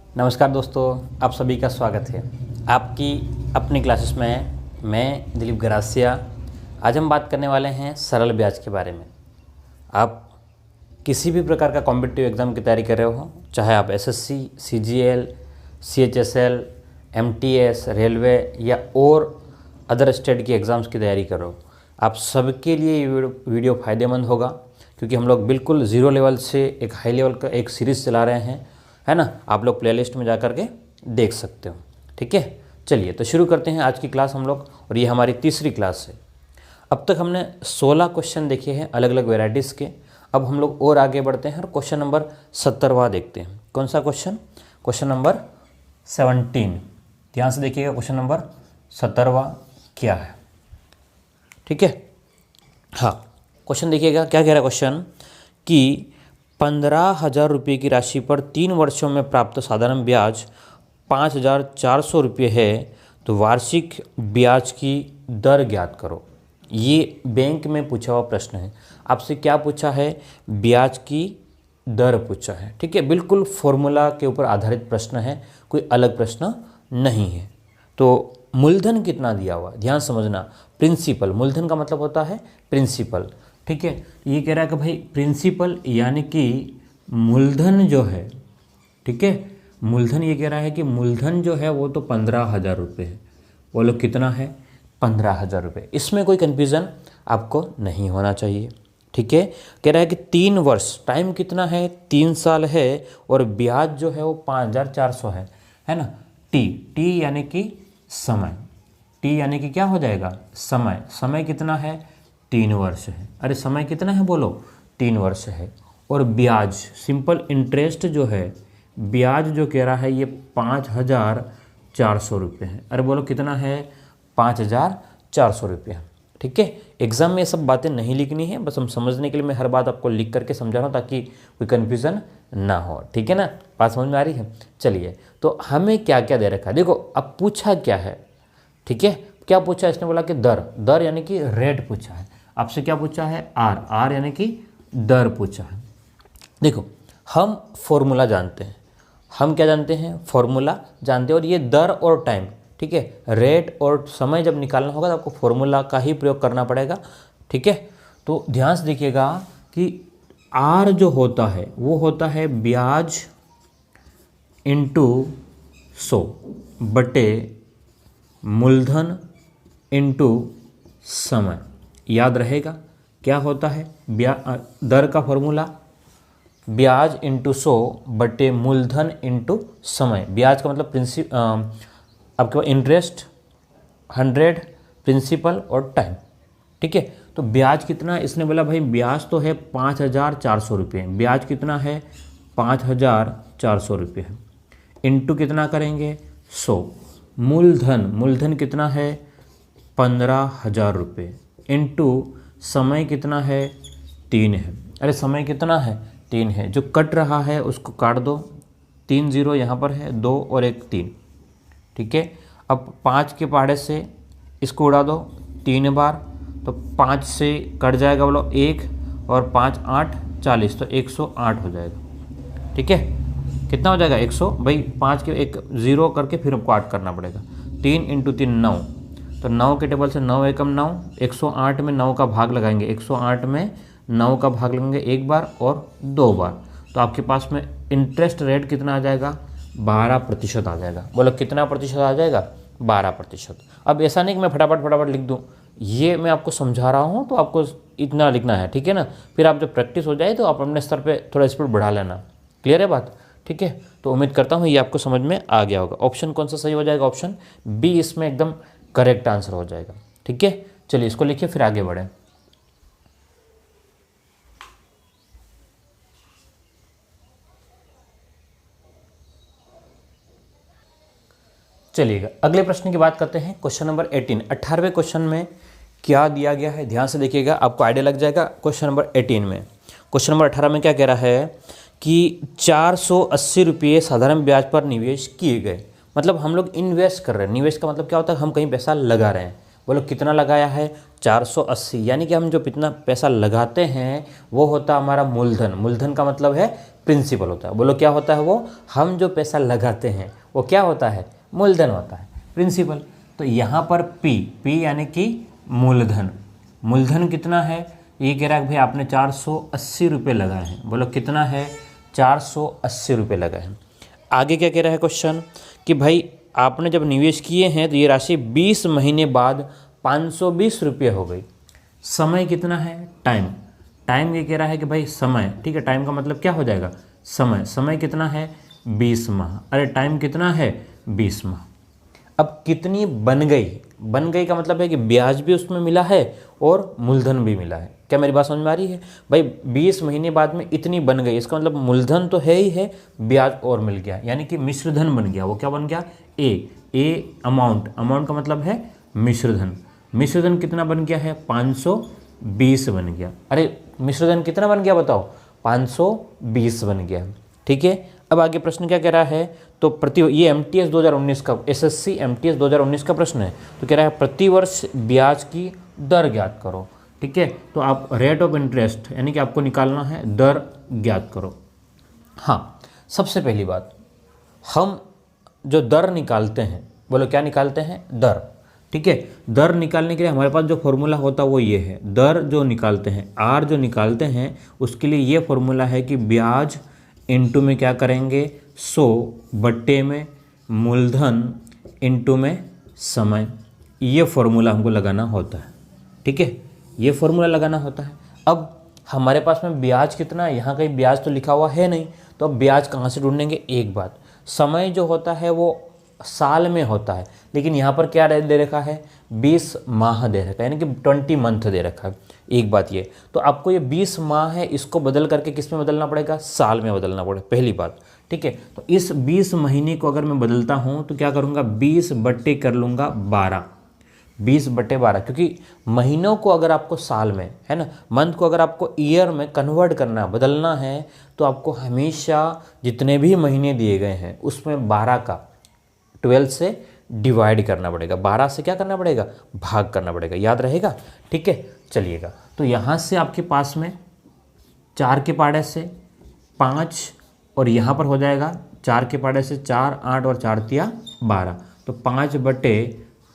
नमस्कार दोस्तों, आप सभी का स्वागत है आपकी अपनी क्लासेस में। मैं दिलीप गरासिया। आज हम बात करने वाले हैं सरल ब्याज के बारे में। आप किसी भी प्रकार का कॉम्पिटिटिव एग्ज़ाम की तैयारी कर रहे हो, चाहे आप SSC, CGL, CHSL, MTS, railway या और अदर स्टेट की एग्ज़ाम्स की तैयारी कर रहे हो, आप सबके लिए ये वीडियो फ़ायदेमंद होगा, क्योंकि हम लोग बिल्कुल ज़ीरो लेवल से एक हाई लेवल का एक सीरीज़ चला रहे हैं, है ना। आप लोग प्लेलिस्ट में जा कर के देख सकते हो, ठीक है। चलिए तो शुरू करते हैं आज की क्लास हम लोग, और ये हमारी तीसरी क्लास है। अब तक हमने 16 क्वेश्चन देखे हैं अलग अलग वेराइटीज़ के। अब हम लोग और आगे बढ़ते हैं और क्वेश्चन नंबर 17वां देखते हैं। कौन सा क्वेश्चन? Question number 17। ध्यान से देखिएगा, क्वेश्चन नंबर 17वां क्या है, ठीक है। हाँ, क्वेश्चन देखिएगा, क्या कह रहा है क्वेश्चन कि 15,000 रुपये की राशि पर 3 वर्षों में प्राप्त साधारण ब्याज 5,400 रुपये है, तो वार्षिक ब्याज की दर ज्ञात करो। ये बैंक में पूछा हुआ प्रश्न है। आपसे क्या पूछा है? ब्याज की दर पूछा है, ठीक है। बिल्कुल फॉर्मूला के ऊपर आधारित प्रश्न है, कोई अलग प्रश्न नहीं है। तो मूलधन कितना दिया हुआ, ध्यान समझना। प्रिंसिपल, मूलधन का मतलब होता है प्रिंसिपल, ठीक है। ये कह रहा है कि भाई प्रिंसिपल यानी कि मूलधन जो है, ठीक है, मूलधन ये कह रहा है कि मूलधन जो है वो तो 15,000 रुपये है। बोलो कितना है? 15,000 रुपये। इसमें कोई कन्फ्यूज़न आपको नहीं होना चाहिए, ठीक है। कह रहा है कि 3 वर्ष, टाइम कितना है? 3 साल है, और ब्याज जो है वो 5,400 है ना। टी यानी कि समय, टी यानी कि क्या हो जाएगा? समय। समय कितना है? 3 वर्ष है। अरे समय कितना है बोलो? 3 वर्ष है। और ब्याज, सिंपल इंटरेस्ट जो है, ब्याज जो कह रहा है ये 5,400 रुपये है। अरे बोलो कितना है? 5,400 रुपये है, ठीक है। एग्जाम में ये सब बातें नहीं लिखनी है, बस हम समझने के लिए मैं हर बात आपको लिख करके समझा रहा हूँ, ताकि कोई कन्फ्यूज़न ना हो, ठीक है ना। बात समझ में आ रही है? चलिए, तो हमें क्या क्या दे रखा है, देखो अब पूछा क्या है, ठीक है। क्या पूछा? इसने बोला कि दर यानी कि रेट पूछा है। आपसे क्या पूछा है? आर यानी कि दर पूछा है। देखो, हम फॉर्मूला जानते हैं। हम क्या जानते हैं? फॉर्मूला जानते हैं। और ये दर और टाइम, ठीक है, रेट और समय जब निकालना होगा तो आपको फॉर्मूला का ही प्रयोग करना पड़ेगा, ठीक है। तो ध्यान से देखिएगा कि आर जो होता है वो होता है ब्याज इंटू 100 बटे मूलधन इंटू समय। याद रहेगा क्या होता है? दर का फॉर्मूला ब्याज इंटू 100 बटे मूलधन इंटू समय। ब्याज का मतलब आपके पास इंटरेस्ट 100, प्रिंसिपल और टाइम, ठीक है। तो ब्याज कितना है? इसने बोला भाई ब्याज तो है 5,400 रुपये। ब्याज कितना है? 5,400 रुपये है। इंटू कितना करेंगे? 100। मूलधन कितना है? 15,000 रुपये। इंटू समय कितना है? 3 है। अरे समय कितना है? 3 है। जो कट रहा है उसको काट दो, 3 0 यहाँ पर है, 2 और 1 3, ठीक है। अब 5 के पहाड़े से इसको उड़ा दो 3 बार, तो 5 से कट जाएगा बोलो 1, और 5 8 40, तो 108 हो जाएगा, ठीक है। कितना हो जाएगा? 100। भाई 5 के एक 0 करके फिर आपको 8 करना पड़ेगा। 3 × 3 9, तो 9 के टेबल से 9 एकम 9, 108 में 9 का भाग लगाएंगे। 108 में 9 का भाग लगेंगे 1 बार और 2 बार, तो आपके पास में इंटरेस्ट रेट कितना आ जाएगा? 12% आ जाएगा। बोलो कितना प्रतिशत आ जाएगा? 12%। अब ऐसा नहीं कि मैं फटाफट लिख दूँ, ये मैं आपको समझा रहा हूँ तो आपको इतना लिखना है, ठीक है ना। फिर आप जब प्रैक्टिस हो जाए तो आप अपने स्तर पे थोड़ा स्पीड बढ़ा लेना। क्लियर है बात? ठीक है। तो उम्मीद करता हूँ ये आपको समझ में आ गया होगा। ऑप्शन कौन सा सही हो जाएगा? ऑप्शन बी इसमें एकदम करेक्ट आंसर हो जाएगा, ठीक है। चलिए इसको लिखिए, फिर आगे बढ़ें। चलिएगा अगले प्रश्न की बात करते हैं। क्वेश्चन नंबर 18, 18वें क्वेश्चन में क्या दिया गया है, ध्यान से देखिएगा, आपको आइडिया लग जाएगा। क्वेश्चन नंबर 18 में, क्वेश्चन नंबर 18 में क्या कह रहा है कि 480 रुपये साधारण ब्याज पर निवेश किए गए। मतलब हम लोग इन्वेस्ट कर रहे हैं। निवेश का मतलब क्या होता है? हम कहीं पैसा लगा रहे हैं। बोलो कितना लगाया है? 480। यानी कि हम जो इतना पैसा लगाते हैं वो होता है हमारा मूलधन। मूलधन का मतलब है प्रिंसिपल होता है। बोलो क्या होता है वो, हम जो पैसा लगाते हैं वो क्या होता है, मूलधन होता है, प्रिंसिपल। तो यहाँ पर पी यानी कि मूलधन, मूलधन कितना है, ये कह रहा है भाई आपने 480 रुपये लगाए हैं। बोलो कितना है, 480 रुपये लगाए हैं। आगे क्या कह रहा है क्वेश्चन कि भाई आपने जब निवेश किए हैं तो ये राशि 20 महीने बाद 520 रुपये हो गई। समय कितना है, टाइम ये कह रहा है कि भाई समय, ठीक है, टाइम का मतलब क्या हो जाएगा, समय कितना है, 20 माह। अरे टाइम कितना है, 20 माह। अब कितनी बन गई का मतलब है कि ब्याज भी उसमें मिला है और मूलधन भी मिला है। क्या मेरी बात समझ में आ रही है भाई, 20 महीने बाद में इतनी बन गई, इसका मतलब मूलधन तो है ही है, ब्याज और मिल गया, यानी कि मिश्रधन बन गया। वो क्या बन गया, ए अमाउंट का मतलब है मिश्रधन कितना बन गया है, 520 बन गया। अरे मिश्रधन कितना बन गया बताओ, 520 बन गया, ठीक है। अब आगे प्रश्न क्या कह रहा है, तो ये MTS 2019 का, SSC MTS 2019 का प्रश्न है। तो कह रहा है प्रतिवर्ष ब्याज की दर ज्ञात करो, ठीक है। तो आप रेट ऑफ इंटरेस्ट यानी कि आपको निकालना है, दर ज्ञात करो। हाँ, सबसे पहली बात, हम जो दर निकालते हैं, बोलो क्या निकालते हैं, दर, ठीक है। दर निकालने के लिए हमारे पास जो फॉर्मूला होता है वो ये है, दर जो निकालते हैं, आर जो निकालते हैं, उसके लिए ये फॉर्मूला है कि ब्याज इंटू में क्या करेंगे, 100 बट्टे में मूलधन इंटू में समय। ये फॉर्मूला हमको लगाना होता है, ठीक है, ये फॉर्मूला लगाना होता है। अब हमारे पास में ब्याज कितना है, यहाँ कहीं ब्याज तो लिखा हुआ है नहीं, तो अब ब्याज कहाँ से ढूंढेंगे। एक बात, समय जो होता है वो साल में होता है, लेकिन यहाँ पर क्या दे रखा है, 20 माह दे रखा है, यानी कि 20 मंथ दे रखा है। एक बात ये, तो आपको ये 20 माह है, इसको बदल करके किस में बदलना पड़ेगा, साल में बदलना पड़ेगा, पहली बात, ठीक है। तो इस 20 महीने को अगर मैं बदलता हूँ तो क्या करूँगा, 20 बट्टे कर लूँगा 12, 20 बट्टे 12, क्योंकि महीनों को अगर आपको साल में, है ना, मंथ को अगर आपको ईयर में कन्वर्ट करना, बदलना है, तो आपको हमेशा जितने भी महीने दिए गए हैं उसमें 12 का 12 से डिवाइड करना पड़ेगा, 12 से क्या करना पड़ेगा, भाग करना पड़ेगा, याद रहेगा, ठीक है। चलिएगा, तो यहाँ से आपके पास में 4 के पाड़े से 5 और यहाँ पर हो जाएगा 4 के पाड़े से 4, 8 और 4 तिया 12, तो 5 बटे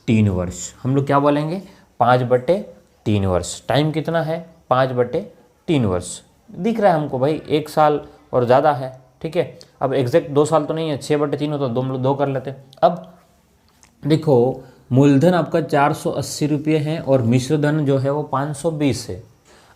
3 वर्ष, हम लोग क्या बोलेंगे, 5 बटे 3 वर्ष। टाइम कितना है, 5 बटे 3 वर्ष दिख रहा है हमको भाई, 1 साल और ज़्यादा है, ठीक है। अब एग्जैक्ट 2 साल तो नहीं है, 6 बटे 3 होता तो 2 कर लेते। अब देखो मूलधन आपका 480 रुपये है और मिश्रधन जो है वो 520 है।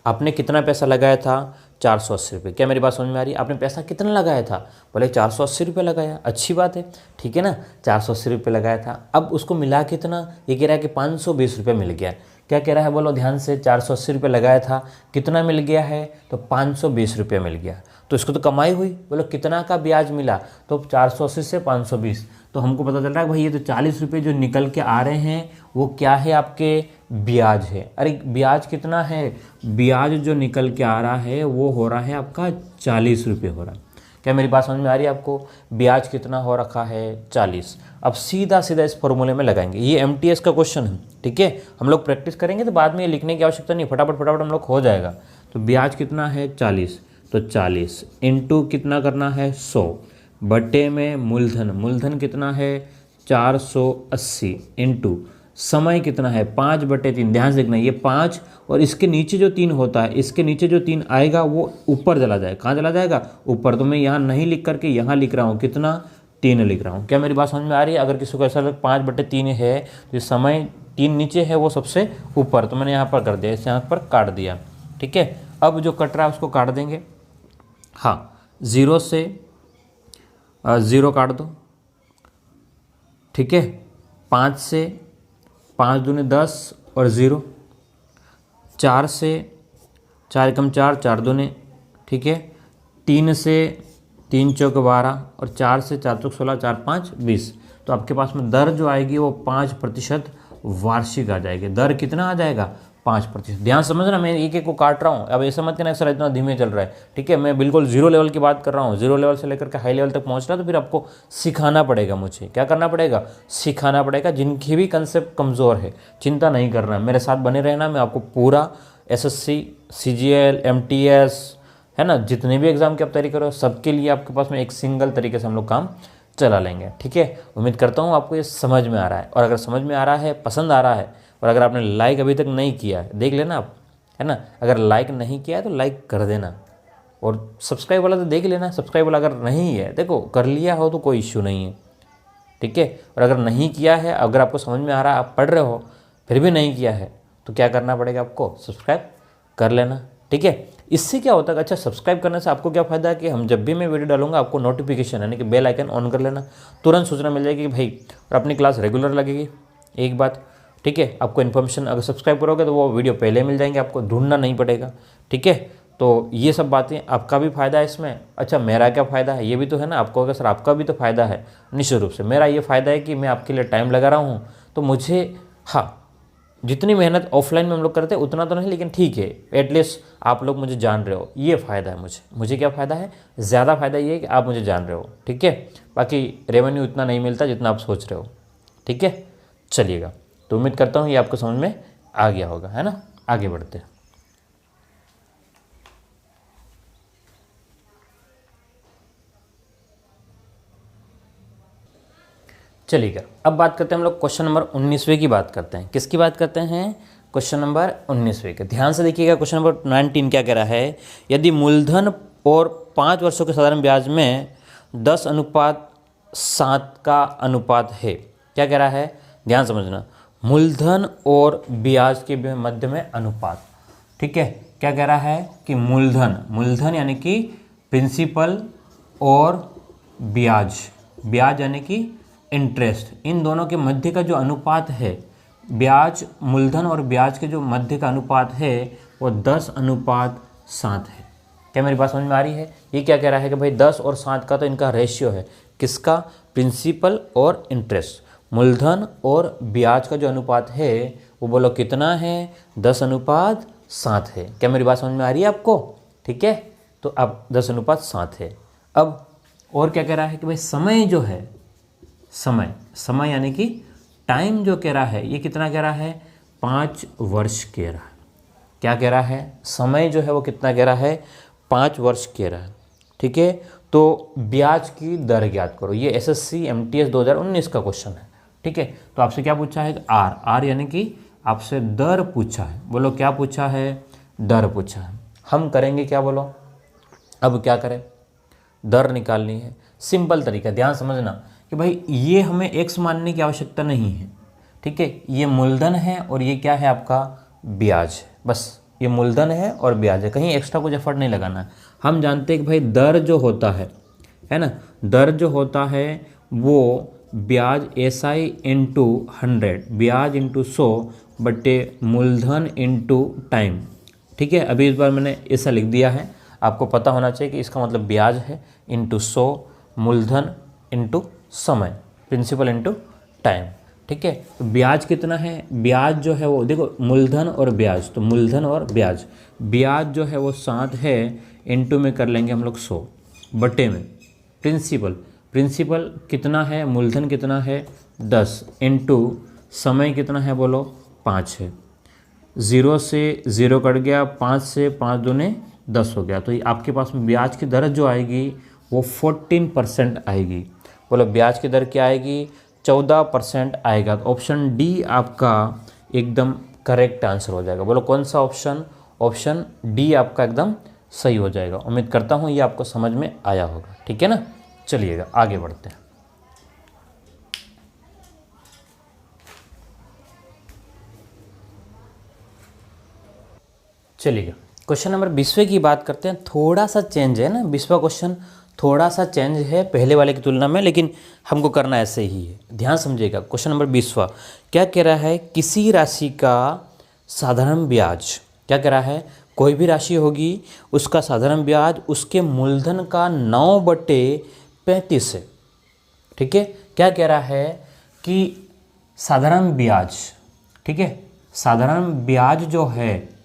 आपने कितना पैसा लगाया था, 480 रुपये। क्या मेरी बात समझ में आ रही है, आपने पैसा कितना लगाया था, बोले 480 रुपये लगाया, अच्छी बात है, ठीक है ना, 480 रुपये लगाया था। अब उसको मिला कितना, ये कह रहा है कि 520 रुपये मिल गया। क्या कह रहा है बोलो ध्यान से, 480 रुपये लगाया था, कितना मिल गया है, तो 520 रुपये मिल गया, तो इसको तो कमाई हुई। बोलो कितना का ब्याज मिला, तो 480 से 520, तो हमको पता चल रहा है भाई ये तो 40 रुपये जो निकल के आ रहे हैं वो क्या है, आपके ब्याज है। अरे ब्याज कितना है, ब्याज जो निकल के आ रहा है वो हो रहा है आपका 40 रुपये हो रहा है। क्या मेरी बात समझ में आ रही है आपको, ब्याज कितना हो रखा है, 40। अब सीधा सीधा इस फॉर्मूले में लगाएंगे, ये MTS का क्वेश्चन है, ठीक है। हम लोग प्रैक्टिस करेंगे तो बाद में ये लिखने की आवश्यकता नहीं, फटाफट हम लोग हो जाएगा। तो ब्याज कितना है 40, तो 40 इंटू कितना करना है 100 बटे में मूलधन कितना है 480 इंटू समय कितना है 5 बटे 3। ध्यान से देखना, ये 5 और इसके नीचे जो 3 होता है, इसके नीचे जो 3 आएगा वो ऊपर चला जाएगा। कहाँ चला जाएगा, ऊपर। तो मैं यहाँ नहीं लिख करके यहाँ लिख रहा हूँ, कितना 3 लिख रहा हूँ। क्या मेरी बात समझ में आ रही है। अगर किसी को ऐसा लगे 5 बटे 3 है तो ये समय 3 नीचे है वो सबसे ऊपर, तो मैंने यहाँ पर कर दिया, इसे यहाँ पर काट दिया, ठीक है। अब जो कट रहा है उसको काट देंगे, हाँ 0 से 0 काट दो, ठीक है। 5 से 5 दूने 10 और 0, 4 से 4 एकम 4, 4 दूने, ठीक है। 3 से 3 चौक 12 और 4 से 4 चौक 16, 4 5 20। तो आपके पास में दर जो आएगी वो 5% वार्षिक आ जाएगी। दर कितना आ जाएगा, 5%। ध्यान समझना, मैं एक को काट रहा हूँ, अब ऐसा मत कहना सर इतना धीमे चल रहा है, ठीक है। मैं बिल्कुल 0 लेवल की बात कर रहा हूँ, 0 लेवल से लेकर के हाई लेवल तक पहुँच रहा है, तो फिर आपको सिखाना पड़ेगा, मुझे क्या करना पड़ेगा, सिखाना पड़ेगा। जिनकी भी कंसेप्ट कमज़ोर है चिंता नहीं करना, मेरे साथ बने रहना, मैं आपको पूरा SSC CGL MTS है ना। जितने भी एग्जाम की आप तैयारी करो सबके लिए आपके पास में एक सिंगल तरीके से हम लोग काम चला लेंगे, ठीक है। उम्मीद करता हूँ आपको ये समझ में आ रहा है, और अगर समझ में आ रहा है, पसंद आ रहा है, और अगर आपने लाइक अभी तक नहीं किया है देख लेना आप, है ना। अगर लाइक नहीं किया है तो लाइक कर देना, और सब्सक्राइब वाला तो देख लेना। सब्सक्राइब वाला अगर नहीं है, देखो कर लिया हो तो कोई इश्यू नहीं है, ठीक है। और अगर नहीं किया है, अगर आपको समझ में आ रहा है, आप पढ़ रहे हो फिर भी नहीं किया है, तो क्या करना पड़ेगा आपको, सब्सक्राइब कर लेना, ठीक है। इससे क्या होता है, अच्छा सब्सक्राइब करने से आपको क्या फ़ायदा है कि हम जब भी मैं वीडियो डालूंगा आपको नोटिफिकेशन यानी कि बेल आइकन ऑन कर लेना, तुरंत सूचना मिल जाएगी कि भाई, और अपनी क्लास रेगुलर लगेगी, एक बात, ठीक है। आपको इन्फॉर्मेशन अगर सब्सक्राइब करोगे तो वो वीडियो पहले मिल जाएंगे, आपको ढूंढना नहीं पड़ेगा, ठीक है। तो ये सब बातें, आपका भी फ़ायदा है इसमें। अच्छा मेरा क्या फ़ायदा है, ये भी तो है ना, आपको अगर सर आपका भी तो फ़ायदा है निश्चित रूप से। मेरा ये फ़ायदा है कि मैं आपके लिए टाइम लगा रहा हूँ, तो मुझे, हाँ, जितनी मेहनत ऑफलाइन में हम लोग करते हैं उतना तो नहीं, लेकिन ठीक है, एटलीस्ट आप लोग मुझे जान रहे हो, ये फ़ायदा है मुझे क्या फ़ायदा है, ज़्यादा फ़ायदा ये है कि आप मुझे जान रहे हो, ठीक है। बाकी रेवेन्यू इतना नहीं मिलता जितना आप सोच रहे हो, ठीक है। चलिएगा, तो उम्मीद करता हूँ ये आपको समझ में आ गया होगा, है ना। आगे बढ़ते हैं। चलिएगा, अब बात करते हैं हम लोग क्वेश्चन नंबर 19वें की बात करते हैं। किसकी बात करते हैं, क्वेश्चन नंबर 19वें के। ध्यान से देखिएगा, क्वेश्चन नंबर 19 क्या कह रहा है, यदि मूलधन और 5 वर्षों के साधारण ब्याज में 10:7 का अनुपात है। क्या कह रहा है, ध्यान समझना, मूलधन और ब्याज के मध्य में अनुपात, ठीक है। क्या कह रहा है कि मूलधन यानी कि प्रिंसिपल और ब्याज यानी कि इंटरेस्ट, इन दोनों के मध्य का जो अनुपात है, ब्याज, मूलधन और ब्याज के जो मध्य का अनुपात है वो 10:7 है। क्या मेरी बात समझ में आ रही है। ये क्या कह रहा है कि भाई 10 और 7 का तो इनका रेशियो है, किसका, प्रिंसिपल और इंटरेस्ट, मूलधन और ब्याज का जो अनुपात है वो बोलो कितना है, 10:7 है। क्या मेरी बात समझ में आ रही है आपको, ठीक है। तो अब 10:7 है। अब और क्या कह रहा है कि भाई समय जो है, समय यानी कि टाइम जो कह रहा है, ये कितना कह रहा है, 5 वर्ष कह रहा है। क्या कह रहा है, समय जो है वो कितना कह रहा है, 5 वर्ष कह रहा है, ठीक है। तो ब्याज की दर ज्ञात करो, ये SSC MTS 2019 का क्वेश्चन है, ठीक है। तो आपसे क्या पूछा है, आर यानी कि आपसे दर पूछा है, बोलो क्या पूछा है, दर पूछा है। हम करेंगे क्या, बोलो अब क्या करें, दर निकालनी है। सिंपल तरीका, ध्यान समझना कि भाई ये हमें x मानने की आवश्यकता नहीं है, ठीक है। ये मूलधन है और ये क्या है आपका, ब्याज है, बस ये मूलधन है और ब्याज है, कहीं एक्स्ट्रा कुछ एफर्ट नहीं लगाना है। हम जानते हैं कि भाई दर जो होता है ना, दर जो होता है वो ब्याज SI इंटू 100, ब्याज इंटू 100 बटे मूलधन इंटू टाइम, ठीक है। अभी इस बार मैंने ऐसा लिख दिया है, आपको पता होना चाहिए कि इसका मतलब ब्याज है इंटू 100, मूलधन इंटू समय, प्रिंसिपल इंटू टाइम, ठीक है। तो ब्याज कितना है, ब्याज जो है वो देखो, मूलधन और ब्याज, तो मूलधन और ब्याज जो है वो 7 है, इंटू में कर लेंगे हम लोग 100, बटे में प्रिंसिपल कितना है, मूलधन कितना है 10, इंटू समय कितना है बोलो 5 है। 0 से 0 कट गया, 5 से 5 दूने 10 हो गया। तो ये आपके पास में ब्याज की दर जो आएगी वो 14% आएगी। बोलो ब्याज की दर क्या आएगी, 14% आएगा। तो ऑप्शन डी आपका एकदम करेक्ट आंसर हो जाएगा। बोलो कौन सा ऑप्शन, ऑप्शन डी आपका एकदम सही हो जाएगा। उम्मीद करता हूँ ये आपको समझ में आया होगा, ठीक है ना। चलिएगा आगे बढ़ते हैं। चलिएगा क्वेश्चन नंबर 20वें की बात करते हैं। थोड़ा सा चेंज है ना, 20वां क्वेश्चन थोड़ा सा चेंज है पहले वाले की तुलना में, लेकिन हमको करना ऐसे ही है। ध्यान समझिएगा, क्वेश्चन नंबर 20वां क्या कह रहा है, किसी राशि का साधारण ब्याज, क्या कह रहा है, कोई भी राशि होगी उसका साधारण ब्याज उसके मूलधन का 9/35 है, ठीक है। क्या कह रहा है कि साधारण ब्याज, ठीक है, साधारण ब्याज जो है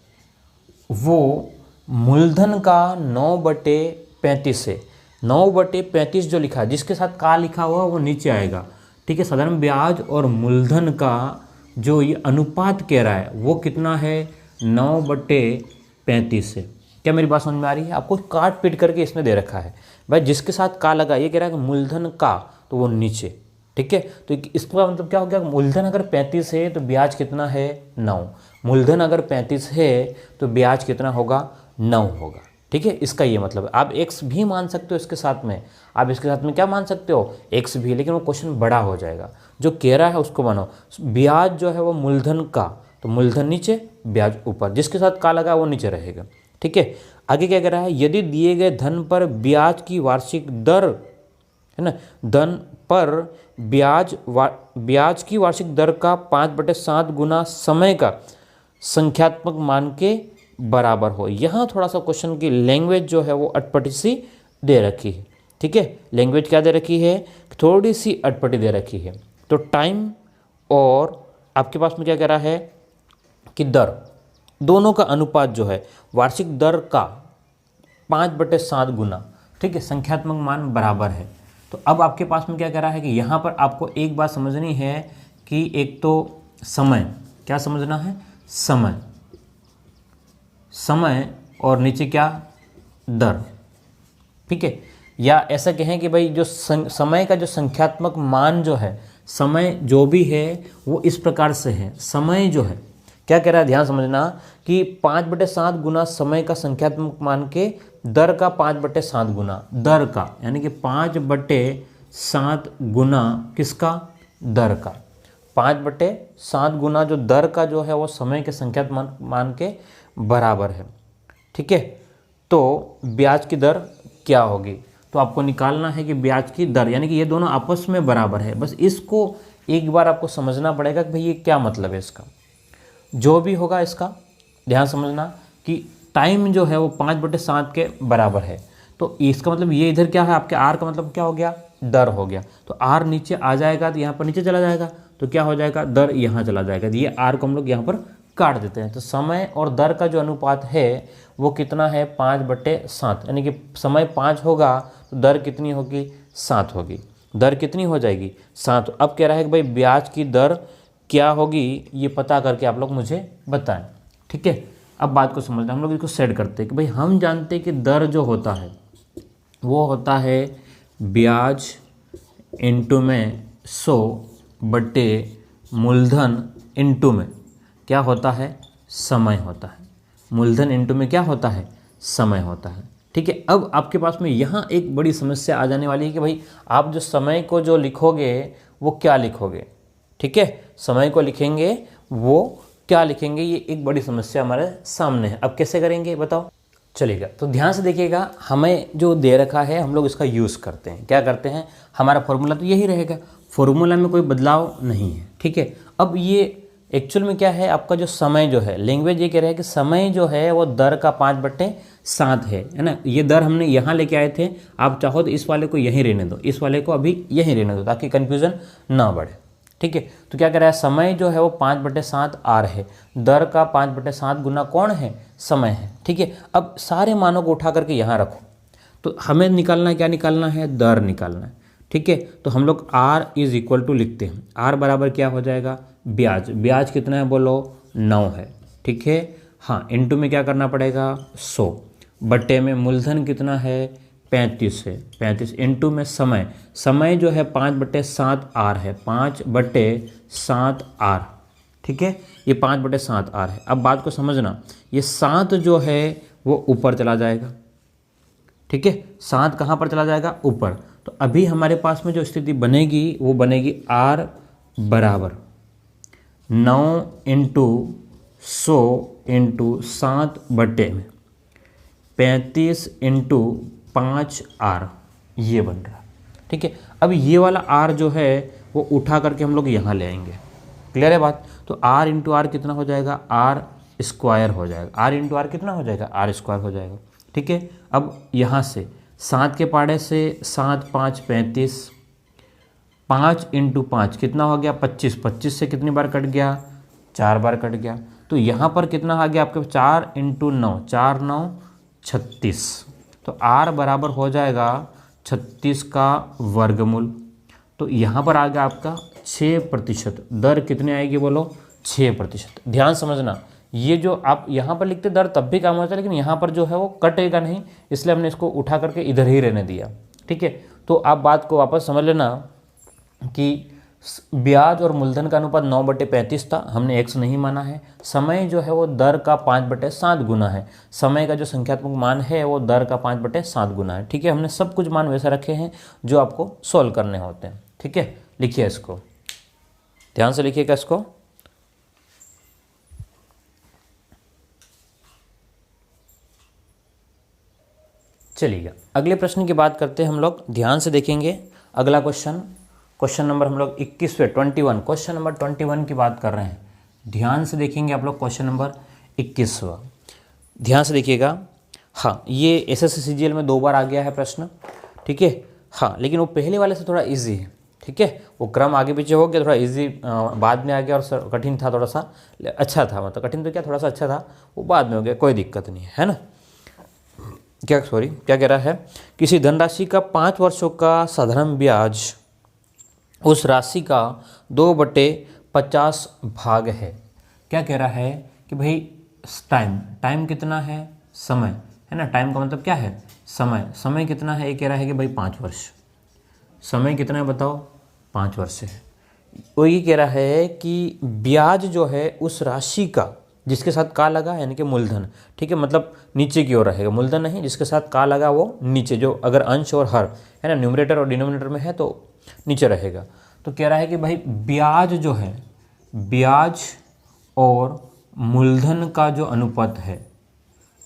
वो मूलधन का 9/35 है। 9/35 जो लिखा है, जिसके साथ का लिखा हुआ वो नीचे आएगा, ठीक है। साधारण ब्याज और मूलधन का जो ये अनुपात कह रहा है वो कितना है, 9/35 है, क्या मेरी बात समझ में आ रही है? आपको काट पीट करके इसने दे रखा है भाई, जिसके साथ का लगा, ये कह रहा है कि मूलधन का, तो वो नीचे, ठीक है। तो इसका मतलब क्या हो गया, मूलधन अगर 35 है तो ब्याज कितना है 9, मूलधन अगर 35 है तो ब्याज कितना होगा 9 होगा, ठीक है। इसका ये मतलब है। आप x भी मान सकते हो इसके साथ में, आप इसके साथ में क्या मान सकते हो x भी, लेकिन वो क्वेश्चन बड़ा हो जाएगा। जो कह रहा है उसको मानो, ब्याज जो है वो मूलधन का, तो मूलधन नीचे ब्याज ऊपर, जिसके साथ का लगा वो नीचे रहेगा, ठीक है। आगे क्या कह रहा है, यदि दिए गए धन पर ब्याज की वार्षिक दर है ना, धन पर ब्याज की वार्षिक दर का 5/7 गुना समय का संख्यात्मक मान के बराबर हो। यहाँ थोड़ा सा क्वेश्चन की लैंग्वेज जो है वो अटपटी सी दे रखी है, ठीक है। लैंग्वेज क्या दे रखी है, थोड़ी सी अटपटी दे रखी है। तो टाइम और आपके पास में क्या कह रहा है कि दर, दोनों का अनुपात जो है वार्षिक दर का 5/7 गुना, ठीक है, संख्यात्मक मान बराबर है। तो अब आपके पास में क्या कह रहा है कि यहाँ पर आपको एक बात समझनी है कि एक तो समय, क्या समझना है, समय, समय और नीचे क्या दर, ठीक है। या ऐसा कहें कि भाई जो समय का जो संख्यात्मक मान जो है, समय जो भी है वो इस प्रकार से है। समय जो है क्या कह रहा है, ध्यान समझना कि 5/7 गुना समय का संख्यात्मक मान के दर का 5/7 गुना दर का, यानी कि 5/7 गुना किसका, दर का, 5/7 गुना जो दर का जो है वो समय के संख्यात्मक मान के बराबर है, ठीक है। तो ब्याज की दर क्या होगी, तो आपको निकालना है कि ब्याज की दर, यानी कि ये दोनों आपस में बराबर है। बस इसको एक बार आपको समझना पड़ेगा कि भाई ये क्या मतलब है इसका। जो भी होगा इसका ध्यान समझना कि टाइम जो है वो 5/7 के बराबर है, तो इसका मतलब ये इधर क्या है, आपके आर का मतलब क्या हो गया, दर हो गया। तो आर नीचे आ जाएगा तो यहाँ पर नीचे चला जाएगा, तो क्या हो जाएगा, दर यहाँ चला जाएगा। तो ये आर को हम लोग यहाँ पर काट देते हैं। तो समय और दर का जो अनुपात है वो कितना है 5/7, यानी कि समय 5 होगा तो दर कितनी होगी 7 होगी, दर कितनी हो जाएगी 7। अब कह रहा है कि भाई ब्याज की दर क्या होगी, ये पता करके आप लोग मुझे बताएं, ठीक है। अब बात को समझना, हम लोग इसको सेट करते हैं कि भाई हम जानते हैं कि दर जो होता है वो होता है ब्याज इंटू में 100 बटे मूलधन इंटू में क्या होता है, समय होता है। मूलधन इंटू में क्या होता है, समय होता है, ठीक है। अब आपके पास में यहाँ एक बड़ी समस्या आ जाने वाली है कि भाई आप जो समय को जो लिखोगे वो क्या लिखोगे, ठीक है, समय को लिखेंगे वो क्या लिखेंगे, ये एक बड़ी समस्या हमारे सामने है। अब कैसे करेंगे बताओ, चलेगा। तो ध्यान से देखिएगा, हमें जो दे रखा है हम लोग इसका यूज़ करते हैं, क्या करते हैं, हमारा फॉर्मूला तो यही रहेगा, फॉर्मूला में कोई बदलाव नहीं है, ठीक है। अब ये एक्चुअल में क्या है, आपका जो समय जो है, लैंग्वेज ये कह रहा है कि समय जो है वो दर का 5/7 है ना। ये दर हमने यहाँ लेके आए थे, आप चाहो तो इस वाले को यहीं रहने दो, इस वाले को अभी यहीं रहने दो ताकि कन्फ्यूज़न ना बढ़े, ठीक है। तो क्या कह रहा है, समय जो है वो 5/7 आर है, दर का 5/7 गुना कौन है, समय है, ठीक है। अब सारे मानों को उठा करके यहाँ रखो, तो हमें निकालना है, क्या निकालना है, दर निकालना है, ठीक है। तो हम लोग R इज इक्वल टू लिखते हैं, R बराबर क्या हो जाएगा, ब्याज, ब्याज कितना है बोलो 9 है, ठीक है। हाँ, इंटू में क्या करना पड़ेगा 100, बट्टे में मूलधन कितना है 35 है, 35 इंटू में समय, समय जो है 5/7 आर है, 5/7 आर, ठीक है, ये 5/7 आर है। अब बात को समझना, ये 7 जो है वो ऊपर चला जाएगा, ठीक है, 7 कहाँ पर चला जाएगा, ऊपर। तो अभी हमारे पास में जो स्थिति बनेगी वो बनेगी आर बराबर 9 इंटू 100 इंटू 7 बटे में 35 इंटू 5 आर, ये बन रहा, ठीक है। अब ये वाला आर जो है वो उठा करके हम लोग यहाँ ले आएंगे, क्लियर है बात। तो आर इंटू आर कितना हो जाएगा, आर स्क्वायर हो जाएगा, आर इंटू आर कितना हो जाएगा, आर स्क्वायर हो जाएगा, ठीक है। अब यहाँ से 7 के पाड़े से 7 5 35, 5 इंटू 5 कितना हो गया 25, 25 से कितनी बार कट गया, 4 बार कट गया। तो यहाँ पर कितना आ गया आपके 4 इंटू 9, 4 9 36, तो आर बराबर हो जाएगा 36 का वर्गमूल। तो यहाँ पर आ गया आपका 6%, दर कितने आएगी बोलो 6%। ध्यान समझना, ये जो आप यहाँ पर लिखते दर तब भी काम होता है, लेकिन यहाँ पर जो है वो कटेगा नहीं, इसलिए हमने इसको उठा करके इधर ही रहने दिया। ठीक है, तो आप बात को वापस समझ लेना कि ब्याज और मूलधन का अनुपात 9/35 था, हमने x नहीं माना है। समय जो है वो दर का 5/7 गुना है, समय का जो संख्यात्मक मान है वो दर का 5/7 गुना है। ठीक है, हमने सब कुछ मान वैसे रखे हैं जो आपको सोल्व करने होते हैं। ठीक है, लिखिए इसको, ध्यान से लिखिएगा इसको। चलिएगा अगले प्रश्न की बात करते हैं हम लोग, ध्यान से देखेंगे। अगला क्वेश्चन नंबर हम लोग 21वें 21 क्वेश्चन नंबर 21 की बात कर रहे हैं। ध्यान से देखेंगे आप लोग, क्वेश्चन नंबर 21वां, ध्यान से देखिएगा। हाँ, ये एसएससी सीजीएल में 2 बार आ गया है प्रश्न। ठीक है, हाँ, लेकिन वो पहले वाले से थोड़ा इजी है। ठीक है, वो क्रम आगे पीछे हो गया, थोड़ा इजी बाद में आ गया, और कठिन था थोड़ा सा, अच्छा था, मतलब कठिन तो क्या, थोड़ा सा अच्छा था, वो बाद में हो गया, कोई दिक्कत नहीं है ना। क्या कह रहा है, किसी धनराशि का 5 वर्षों का साधारण ब्याज उस राशि का 2/50 भाग है। क्या कह रहा है कि भाई टाइम कितना है, समय है ना, टाइम का मतलब क्या है, समय कितना है, ये कह रहा है कि भाई 5 वर्ष। समय कितना है बताओ, 5 वर्ष है। वो ये कह रहा है कि ब्याज जो है उस राशि का, जिसके साथ का लगा यानी कि मूलधन, ठीक है, मतलब नीचे की ओर रहेगा, मूलधन नहीं, जिसके साथ का लगा वो नीचे, जो अगर अंश और हर है ना, न्यूमरेटर और डिनोमिनेटर में है तो नीचे रहेगा। तो कह रहा है कि भाई ब्याज जो है, ब्याज और मूलधन का जो अनुपात है,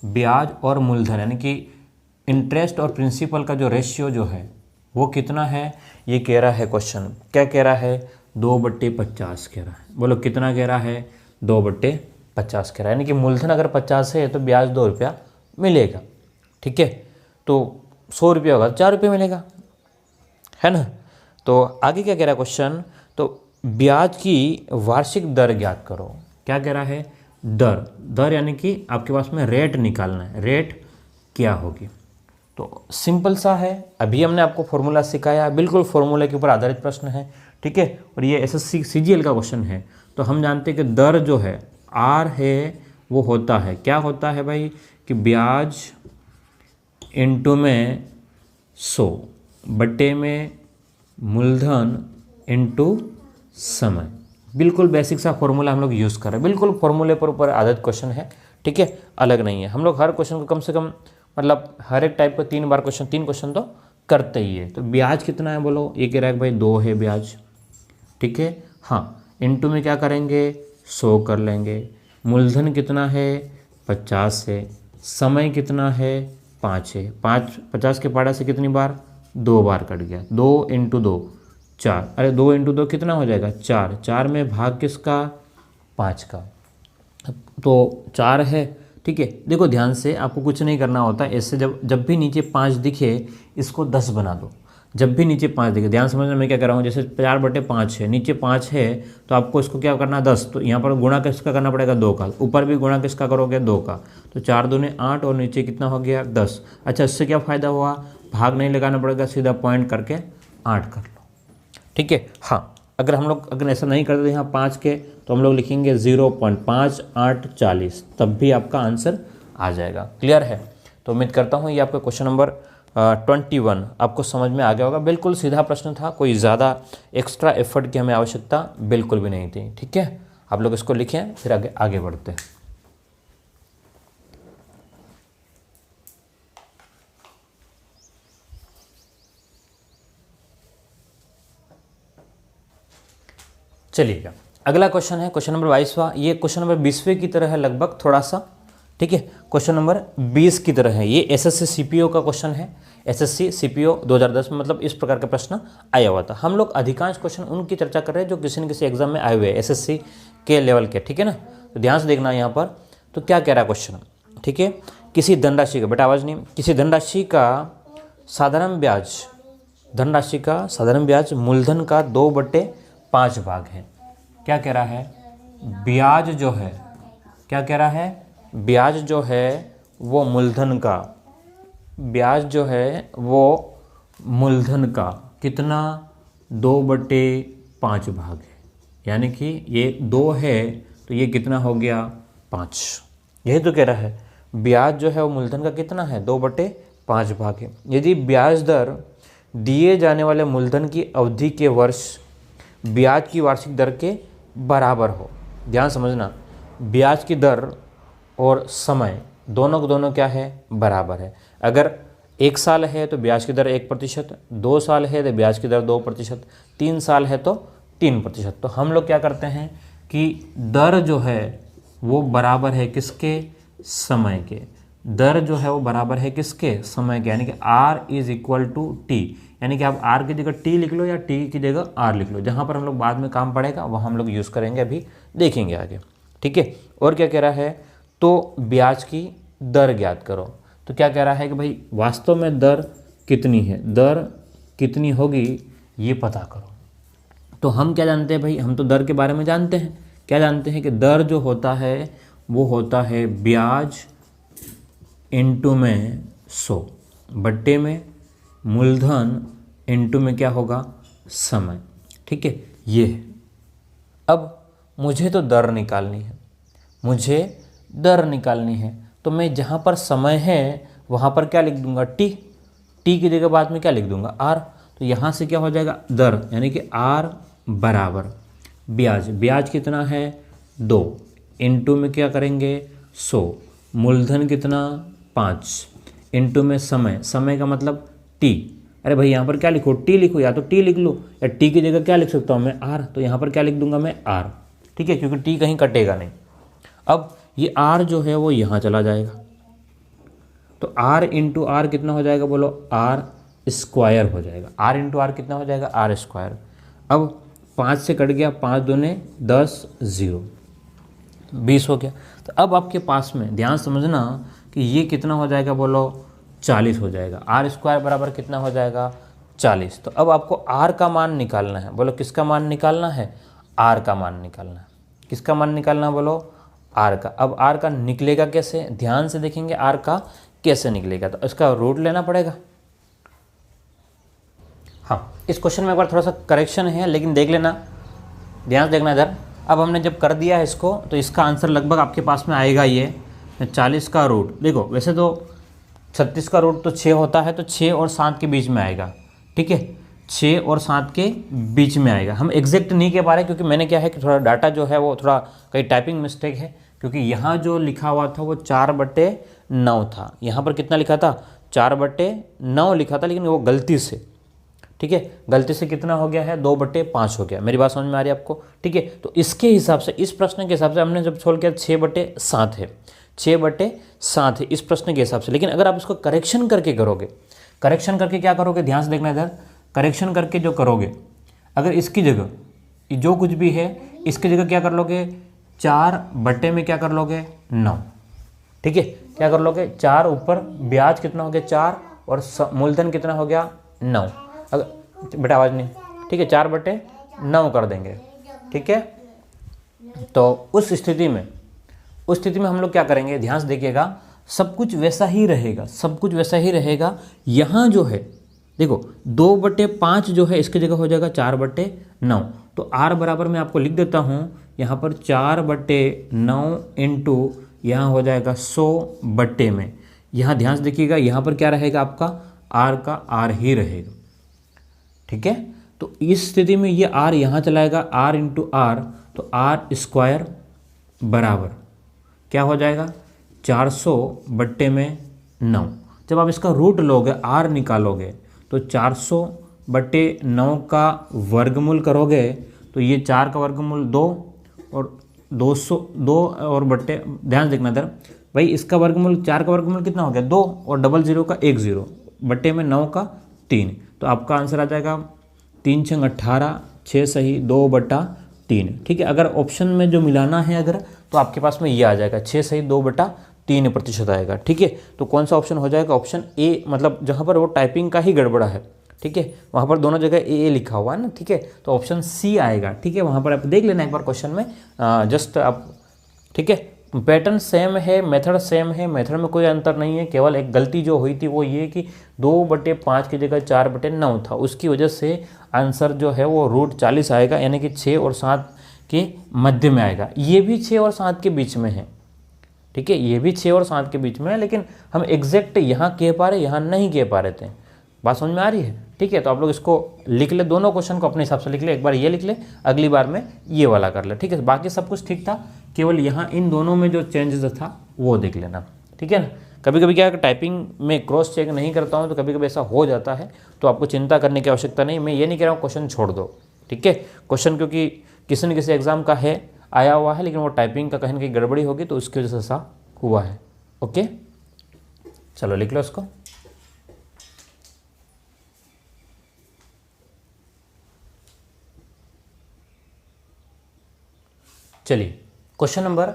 ब्याज और मूलधन यानी कि इंटरेस्ट और प्रिंसिपल का जो रेशियो जो है वो कितना है, ये कह रहा है क्वेश्चन। क्या कह रहा है, 2/50 कह रहा है। बोलो कितना कह रहा है, 2/50 कह रहा है, यानी कि मूलधन अगर 50 है तो ब्याज 2 रुपया मिलेगा। ठीक है, तो 100 रुपया होगा 4 रुपये मिलेगा, है ना। तो आगे क्या कह रहा है क्वेश्चन, तो ब्याज की वार्षिक दर ज्ञात करो। क्या कह रहा है, दर यानी कि आपके पास में रेट निकालना है, रेट क्या होगी। तो सिंपल सा है, अभी हमने आपको फॉर्मूला सिखाया, बिल्कुल फॉर्मूले के ऊपर आधारित प्रश्न है। ठीक है, और ये एसएससी सीजीएल का क्वेश्चन है। तो हम जानते हैं कि दर जो है आर है, वो होता है, क्या होता है भाई, कि ब्याज इंटू में 100 बट्टे में मूलधन इंटू समय। बिल्कुल बेसिक सा फॉर्मूला हम लोग यूज़ कर रहे हैं, बिल्कुल फॉर्मूले पर ऊपर आधारित क्वेश्चन है। ठीक है, अलग नहीं है। हम लोग हर क्वेश्चन को कम से कम, मतलब हर एक टाइप का 3 क्वेश्चन तो करते ही है। तो ब्याज कितना है बोलो, ये कह रहा है भाई 2 है ब्याज। ठीक है, हाँ, इंटू में क्या करेंगे, 100 कर लेंगे। मूलधन कितना है, 50 है। समय कितना है, 5 है। 50 के पाड़ा से कितनी बार, 2 बार कट गया, 2 × 2 4। अरे 2 × 2 कितना हो जाएगा, 4। 4 में भाग किसका, 5 का, तो 4 है। ठीक है, देखो ध्यान से, आपको कुछ नहीं करना होता ऐसे, जब भी नीचे 5 दिखे इसको 10 बना दो। जब भी नीचे 5 दिखे, ध्यान समझना मैं क्या कर रहा हूँ, जैसे 4/5 है, नीचे 5 है तो आपको इसको क्या करना, 10। तो यहाँ पर गुणा किसका करना पड़ेगा, 2 का। ऊपर भी गुणा किसका करोगे, 2 का। तो 4 दूने 8 और नीचे कितना हो गया, 10। अच्छा, इससे क्या फ़ायदा हुआ, भाग नहीं लगाना पड़ेगा, सीधा पॉइंट करके 8 कर लो। ठीक है, हाँ, अगर ऐसा नहीं करते यहाँ 5 के, तो हम लोग लिखेंगे 0.5840, तब भी आपका आंसर आ जाएगा। क्लियर है। तो उम्मीद करता हूँ ये आपका क्वेश्चन नंबर 21 आपको समझ में आ गया होगा। बिल्कुल सीधा प्रश्न था, कोई ज़्यादा एक्स्ट्रा एफर्ट की हमें आवश्यकता बिल्कुल भी नहीं थी। ठीक है, आप लोग इसको लिखें, फिर आगे बढ़ते हैं। चलिएगा, अगला क्वेश्चन है क्वेश्चन नंबर 22वां। ये क्वेश्चन नंबर 20वें की तरह है लगभग, थोड़ा सा। ठीक है, क्वेश्चन नंबर 20 की तरह है। ये एसएससी सीपीओ का क्वेश्चन है। एसएससी सीपीओ 2010 में मतलब इस प्रकार का प्रश्न आया हुआ था। हम लोग अधिकांश क्वेश्चन उनकी चर्चा कर रहे हैं जो किसी न किसी एग्जाम में आए हुए हैं, एसएससी के लेवल के। ठीक है ना, तो ध्यान से देखना यहाँ पर। तो क्या कह रहा है क्वेश्चन, ठीक है, किसी धनराशि का, बेटा आवाज़ नहीं, किसी धनराशि का साधारण ब्याज मूलधन का 2/5 भाग है। क्या कह रहा है, ब्याज जो है, क्या कह रहा है, ब्याज जो है वो मूलधन का, ब्याज जो है वो मूलधन का कितना, 2/5 भाग है। यानी कि ये 2 है तो ये कितना हो गया, 5। यही तो कह रहा है, ब्याज जो है वो मूलधन का कितना है, 2/5 भाग है। यदि ब्याज दर दिए जाने वाले मूलधन की अवधि के वर्ष ब्याज की वार्षिक दर के बराबर हो, ध्यान समझना, ब्याज की दर और समय दोनों को दोनों क्या है, बराबर है। अगर 1 साल है तो ब्याज की दर 1%, 2 साल है तो ब्याज की दर 2%, 3 साल है तो 3%। तो हम लोग क्या करते हैं कि दर जो है वो बराबर है किसके, समय के। दर जो है वो बराबर है किसके, समय के, यानी कि R is equal to T, यानी कि आप R की जगह T लिख लो या T की जगह R लिख लो, जहाँ पर हम लोग बाद में काम पड़ेगा वहाँ हम लोग यूज़ करेंगे, अभी देखेंगे आगे, ठीक है। और क्या कह रहा है, तो ब्याज की दर ज्ञात करो। तो क्या कह रहा है कि भाई वास्तव में दर कितनी है, दर कितनी होगी ये पता करो। तो हम क्या जानते हैं भाई, हम तो दर के बारे में जानते हैं, क्या जानते हैं कि दर जो होता है वो होता है ब्याज इनटू में 100 बट्टे में मूलधन इनटू में क्या होगा, समय, ठीक है। ये है। अब मुझे तो दर निकालनी है, मुझे दर निकालनी है, तो मैं जहाँ पर समय है वहाँ पर क्या लिख दूंगा, टी, टी की जगह बाद में क्या लिख दूंगा, आर। तो यहाँ से क्या हो जाएगा, दर यानी कि आर बराबर ब्याज, ब्याज कितना है 2, इनटू में क्या करेंगे 100, मूलधन कितना 5, इनटू में समय, समय का मतलब टी। अरे भाई यहाँ पर क्या लिखो, टी लिखो, या तो टी लिख लो या टी की जगह क्या लिख सकता हूँ मैं, आर। तो यहाँ पर क्या लिख दूंगा मैं, आर, ठीक है, क्योंकि टी कहीं कटेगा नहीं। अब ये आर जो है वो यहाँ चला जाएगा, तो आर इंटू आर कितना हो जाएगा, बोलो आर स्क्वायर हो जाएगा। आर इंटू आर कितना हो जाएगा, आर स्क्वायर। अब 5 से कट गया, 5 दूने 10, 0, 20 हो गया। तो अब आपके पास में ध्यान समझना कि ये कितना हो जाएगा, बोलो 40 हो जाएगा। आर स्क्वायर बराबर कितना हो जाएगा, 40। तो अब आपको आर का मान निकालना है, बोलो किसका मान निकालना है, आर का मान निकालना है। किसका मान निकालना है, बोलो आर का। अब आर का निकलेगा कैसे, ध्यान से देखेंगे आर का कैसे निकलेगा, तो इसका रूट लेना पड़ेगा। हाँ, इस क्वेश्चन में एक बार थोड़ा सा करेक्शन है, लेकिन देख लेना, ध्यान से देखना इधर। अब हमने जब कर दिया है इसको, तो इसका आंसर लगभग आपके पास में आएगा ये 40 का रूट। देखो वैसे तो 36 का रूट तो 6 होता है, तो 6 और 7 के बीच में आएगा, ठीक है, 6 और 7 के बीच में आएगा। हम एग्जैक्ट नहीं कह पा रहे क्योंकि मैंने क्या है कि थोड़ा डाटा जो है वो थोड़ा कहीं टाइपिंग मिस्टेक है, क्योंकि यहाँ जो लिखा हुआ था वो 4/9 था, यहाँ पर कितना लिखा था, 4/9 लिखा था, लेकिन वो गलती से, ठीक है, गलती से कितना हो गया है, 2/5 हो गया। मेरी बात समझ में आ रही है आपको, ठीक है। तो इसके हिसाब से, इस प्रश्न के हिसाब से हमने जब सोल्व किया 6/7 है, 6/7 है इस प्रश्न के हिसाब से। लेकिन अगर आप इसको करेक्शन करके करोगे, करेक्शन करके क्या करोगे, ध्यान से देखना इधर, करेक्शन करके जो करोगे, अगर इसकी जगह जो कुछ भी है इसकी जगह क्या कर लोगे, 4 में क्या कर लोगे 9, ठीक है, क्या कर लोगे 4 ऊपर ब्याज कितना हो गया 4 और मूलधन कितना हो गया 9। अगर बेटा आवाज़ नहीं, ठीक है, 4/9 कर देंगे, ठीक है। तो उस स्थिति में हम लोग क्या करेंगे, ध्यान से देखिएगा, सब कुछ वैसा ही रहेगा, सब कुछ वैसा ही रहेगा। यहाँ जो है देखो 2/5 जो है इसकी जगह हो जाएगा 4/9। तो आर बराबर मैं आपको लिख देता हूँ यहाँ पर 4/9 इंटू यहाँ हो जाएगा 100 में। यहाँ ध्यान से देखिएगा, यहाँ पर क्या रहेगा आपका आर का आर ही रहेगा, ठीक है। तो इस स्थिति में ये आर यहाँ चलाएगा, आर इंटू आर, तो आर स्क्वायर बराबर क्या हो जाएगा 400/9। जब आप इसका रूट लोगे, आर निकालोगे, तो 400/9 का वर्गमूल करोगे तो ये 4 का वर्गमूल 2 और 202 और बट्टे, ध्यान देखना इधर भाई, इसका वर्गमूल 4 का वर्गमूल कितना हो गया 2 और 00 का 10 बट्टे में 9 का 3। तो आपका आंसर आ जाएगा 3 × 18, 6 सही 2/3, ठीक है। अगर ऑप्शन में जो मिलाना है अगर, तो आपके पास में ये आ जाएगा 6 सही 2/3% आएगा, ठीक है। तो कौन सा ऑप्शन हो जाएगा, ऑप्शन ए, मतलब जहाँ पर वो टाइपिंग का ही गड़बड़ा है, ठीक है, वहाँ पर दोनों जगह ए लिखा हुआ है ना, ठीक है, तो ऑप्शन सी आएगा, ठीक है। वहाँ पर आप देख लेना एक बार क्वेश्चन में, जस्ट आप, ठीक है। पैटर्न सेम है, मेथड सेम है, मेथड में कोई अंतर नहीं है, केवल एक गलती जो हुई थी वो ये कि 2/5 की जगह 4/9 था, उसकी वजह से आंसर जो है वो रूट 40 आएगा, यानी कि 6 और 7 के मध्य में आएगा। ये भी 6 और 7 के बीच में है, ठीक है, ये भी 6 और 7 के बीच में है, लेकिन हम एग्जैक्ट यहाँ कह पा रहे, यहाँ नहीं कह पा रहे थे। बात समझ में आ रही है? ठीक है, तो आप लोग इसको लिख ले, दोनों क्वेश्चन को अपने हिसाब से लिख ले, एक बार ये लिख ले, अगली बार में ये वाला कर ले। ठीक है, बाकी सब कुछ ठीक था, केवल यहाँ इन दोनों में जो चेंजेस था वो देख लेना। ठीक है ना, कभी कभी क्या टाइपिंग में क्रॉस चेक नहीं करता हूँ तो कभी कभी ऐसा हो जाता है, तो आपको चिंता करने की आवश्यकता नहीं। मैं ये नहीं कह रहा हूँ क्वेश्चन छोड़ दो, ठीक है, क्वेश्चन क्योंकि किसी न किसी एग्जाम का है, आया हुआ है, लेकिन वो टाइपिंग का कहीं ना कहीं गड़बड़ी होगी तो उसकी वजह से ऐसा हुआ है। ओके, चलो लिख लो इसको। चलिए क्वेश्चन नंबर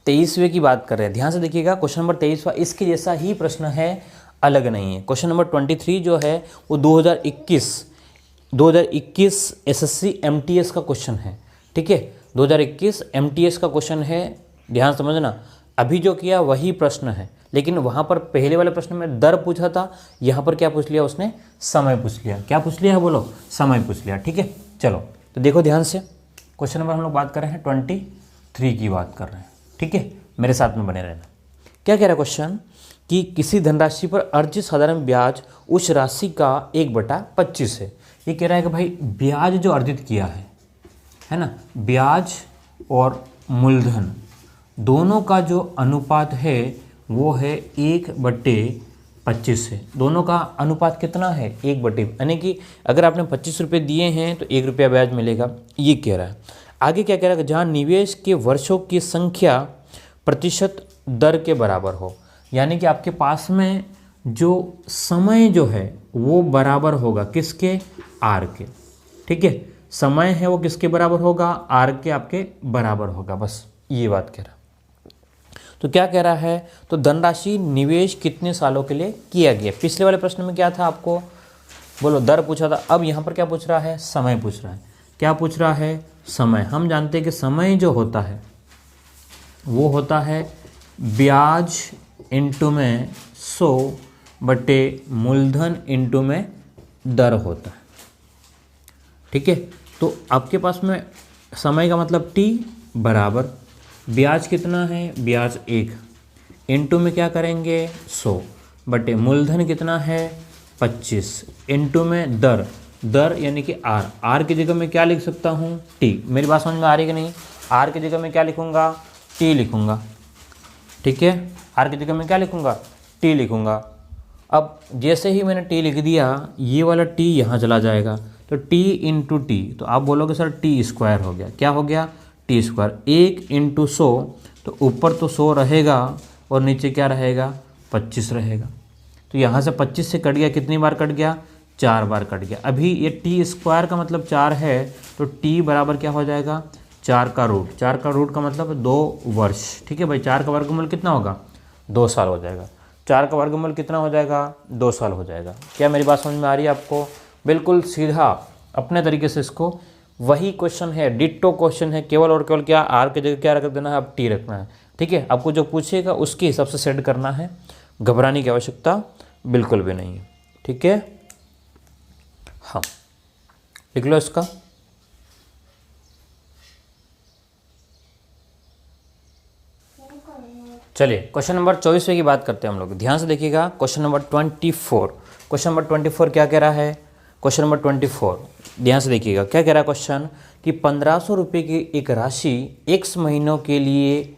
23वें की बात कर रहे हैं, ध्यान से देखिएगा। क्वेश्चन नंबर 23वां इसके जैसा ही प्रश्न है, अलग नहीं है। क्वेश्चन नंबर 23 जो है वो 2021 एसएससी एमटीएस का क्वेश्चन है। ठीक है, 2021 एमटीएस का क्वेश्चन है, ध्यान समझना। अभी जो किया वही प्रश्न है, लेकिन वहाँ पर पहले वाले प्रश्न में दर पूछा था, यहाँ पर क्या पूछ लिया उसने, समय पूछ लिया। क्या पूछ लिया है बोलो, समय पूछ लिया। ठीक है, चलो तो देखो ध्यान से, क्वेश्चन नंबर हम लोग बात कर रहे हैं 23 की बात कर रहे हैं। ठीक है, मेरे साथ में बने रहना। क्या कह रहा है क्वेश्चन कि किसी धनराशि पर अर्जित साधारण ब्याज उस राशि का 1/25 है। ये कह रहा है कि भाई ब्याज जो अर्जित किया है ना, ब्याज और मूलधन दोनों का जो अनुपात है वो है 1/25 है। दोनों का अनुपात कितना है, 1/, यानी कि अगर आपने 25 रुपये दिए हैं तो 1 रुपया ब्याज मिलेगा, ये कह रहा है। आगे क्या कह रहा है, जहाँ निवेश के वर्षों की संख्या प्रतिशत दर के बराबर हो, यानी कि आपके पास में जो समय जो है वो बराबर होगा किसके, आर के। ठीक है, समय है वो किसके बराबर होगा, आर के आपके बराबर होगा, बस ये बात कह रहा है। तो क्या कह रहा है, तो धनराशि निवेश कितने सालों के लिए किया गया। पिछले वाले प्रश्न में क्या था, आपको बोलो दर पूछा था, अब यहाँ पर क्या पूछ रहा है, समय पूछ रहा है। क्या पूछ रहा है, समय। हम जानते हैं कि समय जो होता है वो होता है ब्याज इंटू में 100 मूलधन इंटू में दर होता है। ठीक है, तो आपके पास में समय का मतलब t बराबर ब्याज कितना है, ब्याज 1 इंटू में क्या करेंगे 100 मूलधन कितना है 25 इंटू में दर, दर यानी कि आर। आर की जगह मैं क्या लिख सकता हूँ, टी। मेरी बात समझ में आ रही कि नहीं, आर की जगह मैं क्या लिखूँगा, टी लिखूँगा। ठीक है, आर की जगह मैं क्या लिखूँगा, टी लिखूँगा। अब जैसे ही मैंने टी लिख दिया, ये वाला टी यहाँ चला जाएगा, तो टी इंटू टी, तो आप बोलोगे सर टी स्क्वायर हो गया। क्या हो गया, टी स्क्वायर। 1 इंटू 100, तो ऊपर तो 100 रहेगा और नीचे क्या रहेगा, 25 रहेगा। तो यहाँ से 25 से कट गया, कितनी बार कट गया, 4 बार कट गया। अभी ये टी स्क्वायर का मतलब 4 है, तो टी बराबर क्या हो जाएगा, 4 का रूट। 4 का रूट का मतलब 2 वर्ष। ठीक है भाई, 4 का वर्गमूल कितना होगा, 2 साल हो जाएगा। 4 का वर्गमूल कितना हो जाएगा, 2 साल हो जाएगा। क्या मेरी बात समझ में आ रही है आपको, बिल्कुल सीधा अपने तरीके से इसको, वही क्वेश्चन है, डिट्टो क्वेश्चन है, केवल और केवल क्या, आर की जगह क्या रख देना है, अब टी रखना है। ठीक है, आपको जो पूछेगा उसके हिसाब से सेट करना है, घबराने की आवश्यकता बिल्कुल भी नहीं है। ठीक है, हाँ लिख लो इसका। चलिए क्वेश्चन नंबर 24 की बात करते हैं हम लोग, ध्यान से देखिएगा। क्वेश्चन नंबर 24, क्वेश्चन नंबर 24 क्या कह रहा है, क्वेश्चन नंबर 24 ध्यान से देखिएगा। क्या कह रहा है क्वेश्चन कि 1500 रुपये की एक राशि x महीनों के लिए,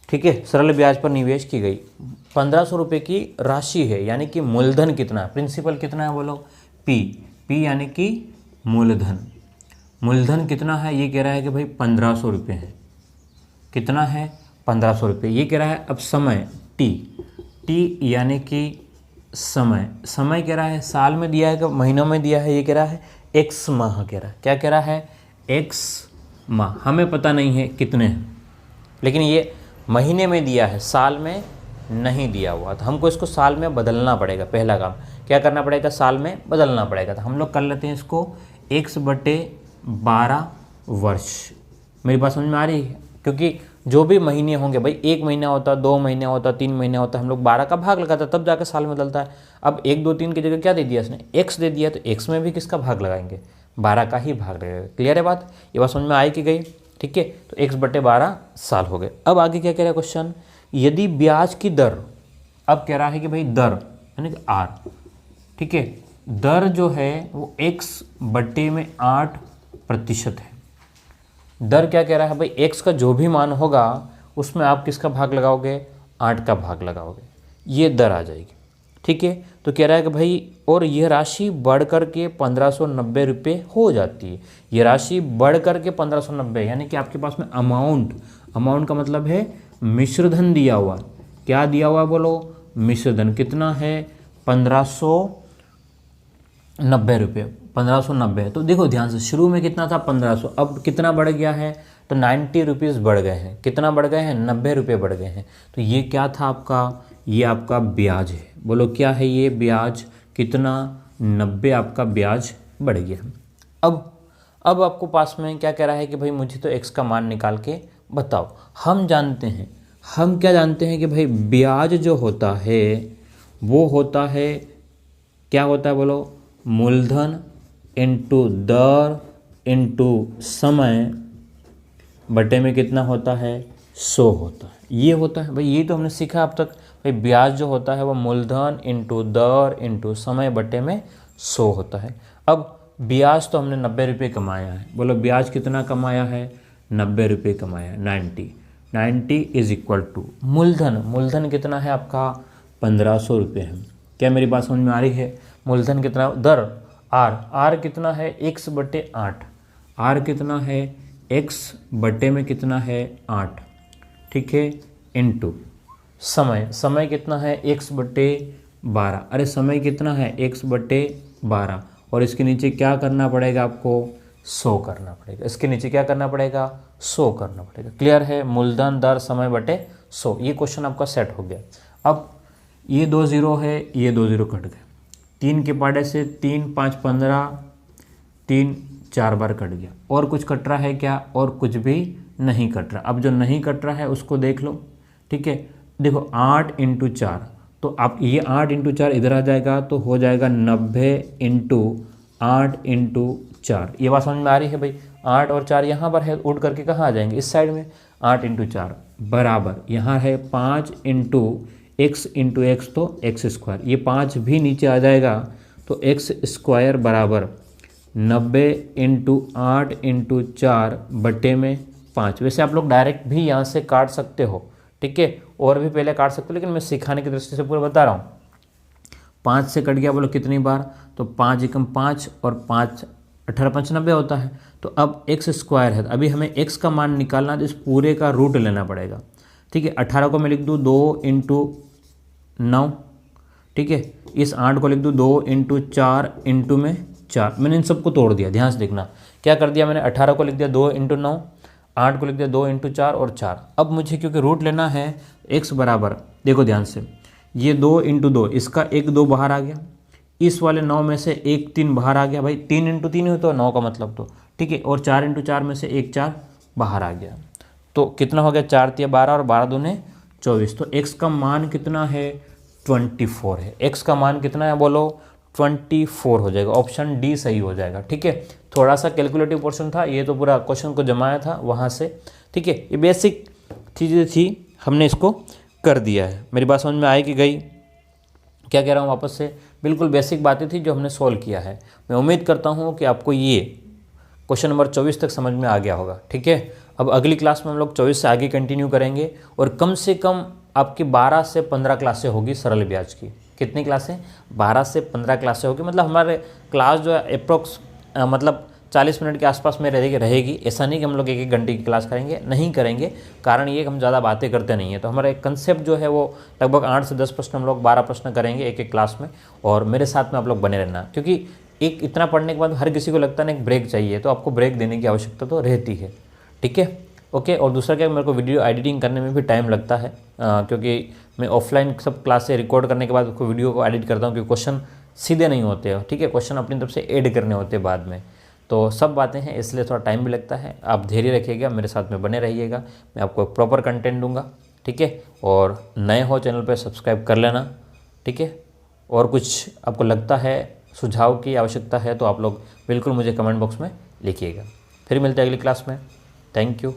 ठीक है, सरल ब्याज पर निवेश की गई। 1500 रुपये की राशि है, यानी कि मूलधन कितना है, प्रिंसिपल कितना है बोलो, p यानी कि मूलधन। मूलधन कितना है, ये कह रहा है कि भाई 1500 रुपये है। कितना है, 1500 रुपये। ये कह रहा है अब समय t यानी कि समय, समय कह रहा है साल में दिया है कि महीनों में दिया है, ये कह रहा है x माह कह रहा है। क्या कह रहा है, x माह। हमें पता नहीं है कितने हैं, लेकिन ये महीने में दिया है, साल में नहीं दिया हुआ, तो हमको इसको साल में बदलना पड़ेगा। पहला काम क्या करना पड़ेगा, साल में बदलना पड़ेगा। तो हम लोग कर लेते हैं इसको x/12 वर्ष। मेरी बात समझ में आ रही है, क्योंकि जो भी महीने होंगे भाई, 1 महीना होता, 2 महीने होता, 3 महीने होता, हम लोग 12 का भाग लगाता तब जाकर साल में बदलता है। अब 1, 2, 3 की जगह क्या दे दिया इसने, x दे दिया, तो x में भी किसका भाग लगाएंगे, 12 का ही भाग लगेगा। क्लियर है बात, ये बात समझ में आई कि गई। ठीक है, तो x/12 साल हो गए। अब आगे क्या कह रहा है क्वेश्चन यदि ब्याज की दर, अब कह रहा है कि भाई दर यानी कि आर, ठीक है, दर जो है वो x/8% है। दर क्या कह रहा है भाई, x का जो भी मान होगा उसमें आप किसका भाग लगाओगे, 8 का भाग लगाओगे, ये दर आ जाएगी। ठीक है, तो कह रहा है कि भाई और यह राशि बढ़ कर के 1590 रुपये हो जाती है। ये राशि बढ़ कर के 1590, यानी कि आपके पास में अमाउंट का मतलब है मिश्रधन दिया हुआ। क्या दिया हुआ बोलो, मिश्रधन कितना है, 1590 रुपये, 1590। तो देखो ध्यान से, शुरू में कितना था 1500, अब कितना बढ़ गया है, तो 90 रुपीज़ बढ़ गए हैं। कितना बढ़ गए हैं, 90 रुपये बढ़ गए हैं। तो ये क्या था आपका, ये आपका ब्याज है। बोलो क्या है ये ब्याज, कितना, 90 आपका ब्याज बढ़ गया। अब आपको पास में क्या कह रहा है कि भाई मुझे तो x का मान निकाल के बताओ। हम क्या जानते हैं कि भाई ब्याज जो होता है वो होता है, क्या होता है बोलो, मूलधन इंटू दर इंटू समय बटे में कितना होता है, 100 होता है। ये होता है भाई, ये तो हमने सीखा अब तक भाई, ब्याज जो होता है वो मूलधन इंटू दर इंटू समय बटे में 100 होता है। अब ब्याज तो हमने 90 रुपये कमाया है, बोलो ब्याज कितना कमाया है, 90 रुपये कमाया है, 90 इज इक्वल टू मूलधन कितना है आपका, 1500 रुपये है। क्या मेरी बात समझ में आ रही है, मूलधन कितना, दर आर कितना है, x/8, आर कितना है, x बटे में कितना है 8, ठीक है, इंटू समय कितना है, x/12। अरे समय कितना है, x/12, और इसके नीचे क्या करना पड़ेगा आपको, 100 करना पड़ेगा। इसके नीचे क्या करना पड़ेगा, 100 करना पड़ेगा। क्लियर है, मूलधन दर समय बटे 100, ये क्वेश्चन आपका सेट हो गया। अब ये 2 0 है, ये 2 0 कट गए, 3 के पाड़े से 3 5 15, 3 4 बार कट गया। और कुछ कट रहा है क्या, और कुछ भी नहीं कट रहा। अब जो नहीं कट रहा है उसको देख लो, ठीक है। देखो 8 × 4, तो आप ये 8 × 4 इधर आ जाएगा, तो हो जाएगा 90 × 8 × 4। ये बात समझ में आ रही है भाई, 8 और 4 यहाँ पर है, उड़ करके कहाँ आ जाएंगे, इस साइड में। 8 × 4 बराबर यहाँ है 5 × x × x, तो x²। ये 5 भी नीचे आ जाएगा, तो x² बराबर 90 × 8 × 4 बटे में 5। वैसे आप लोग डायरेक्ट भी यहाँ से काट सकते हो, ठीक है, और भी पहले काट सकते हो, लेकिन मैं सिखाने की दृष्टि से पूरा बता रहा हूँ। 5 से कट गया, बोलो कितनी बार, तो 5 × 5 और 5 18 5 90 होता है। तो अब x² है, अभी हमें x का मान निकालना, तो इस पूरे का रूट लेना पड़ेगा, ठीक है। 18 को मैं लिख दूँ 2 × 9, ठीक है। इस 8 को लिख दूँ 2 × 4 × में 4। मैंने इन सबको तोड़ दिया, ध्यान से देखना क्या कर दिया मैंने, 18 को लिख दिया 2 × 9, 8 को लिख दिया 2 × 4 और 4। अब मुझे क्योंकि रूट लेना है, x बराबर, देखो ध्यान से, ये 2 × 2, इसका 1 2 बाहर आ गया, इस वाले 9 में से 1 3 बाहर आ गया भाई, 3 × 3 हो तो 9 का मतलब, तो ठीक है। और 4 × 4 में से 1 4 बाहर आ गया, तो कितना हो गया, 4 × 12 और 12 दूने 24। तो x का मान कितना है, 24 है। x का मान कितना है बोलो, 24 हो जाएगा। ऑप्शन डी सही हो जाएगा, ठीक है। थोड़ा सा कैलकुलेटिव पोर्शन था, ये तो पूरा क्वेश्चन को जमाया था वहाँ से, ठीक है। ये बेसिक चीज़ें थी, हमने इसको कर दिया है। मेरी बात समझ में आई कि गई, क्या कह रहा हूँ वापस से, बिल्कुल बेसिक बातें थी जो हमने सॉल्व किया है। मैं उम्मीद करता हूँ कि आपको ये क्वेश्चन नंबर 24 तक समझ में आ गया होगा, ठीक है। अब अगली क्लास में हम लोग 24 से आगे कंटिन्यू करेंगे, और कम से कम आपकी 12 से 15 क्लासें होगी सरल ब्याज की। कितनी क्लासें, 12 से 15 क्लासें होगी। मतलब हमारे क्लास जो है अप्रोक्स मतलब 40 मिनट के आसपास में रहेगी। ऐसा नहीं कि हम लोग 1-1 घंटे की क्लास करेंगे, नहीं करेंगे, कारण ये कि हम ज़्यादा बातें करते नहीं हैं। तो हमारा एक कंसेप्ट जो है वो लगभग 8 से 10 प्रश्न, हम लोग 12 प्रश्न करेंगे एक क्लास में, और मेरे साथ में आप लोग बने रहना। क्योंकि एक इतना पढ़ने के बाद हर किसी को लगता है ना एक ब्रेक चाहिए, तो आपको ब्रेक देने की आवश्यकता तो रहती है, ठीक है, ओके। और दूसरा क्या, मेरे को वीडियो एडिटिंग करने में भी टाइम लगता है, क्योंकि मैं ऑफलाइन सब क्लासें रिकॉर्ड करने के बाद उसको वीडियो को एडिट करता हूँ, क्योंकि क्वेश्चन सीधे नहीं होते हो, ठीक है, क्वेश्चन अपनी तरफ से ऐड करने होते हैं बाद में। तो सब बातें हैं, इसलिए थोड़ा टाइम भी लगता है। आप धैर्य रखिएगा, मेरे साथ में बने रहिएगा, मैं आपको प्रॉपर कंटेंट दूंगा, ठीक है। और नए हो चैनल पर सब्सक्राइब कर लेना, ठीक है। और कुछ आपको लगता है सुझाव की आवश्यकता है तो आप लोग बिल्कुल मुझे कमेंट बॉक्स में लिखिएगा। फिर मिलते हैं अगली क्लास में। Thank you.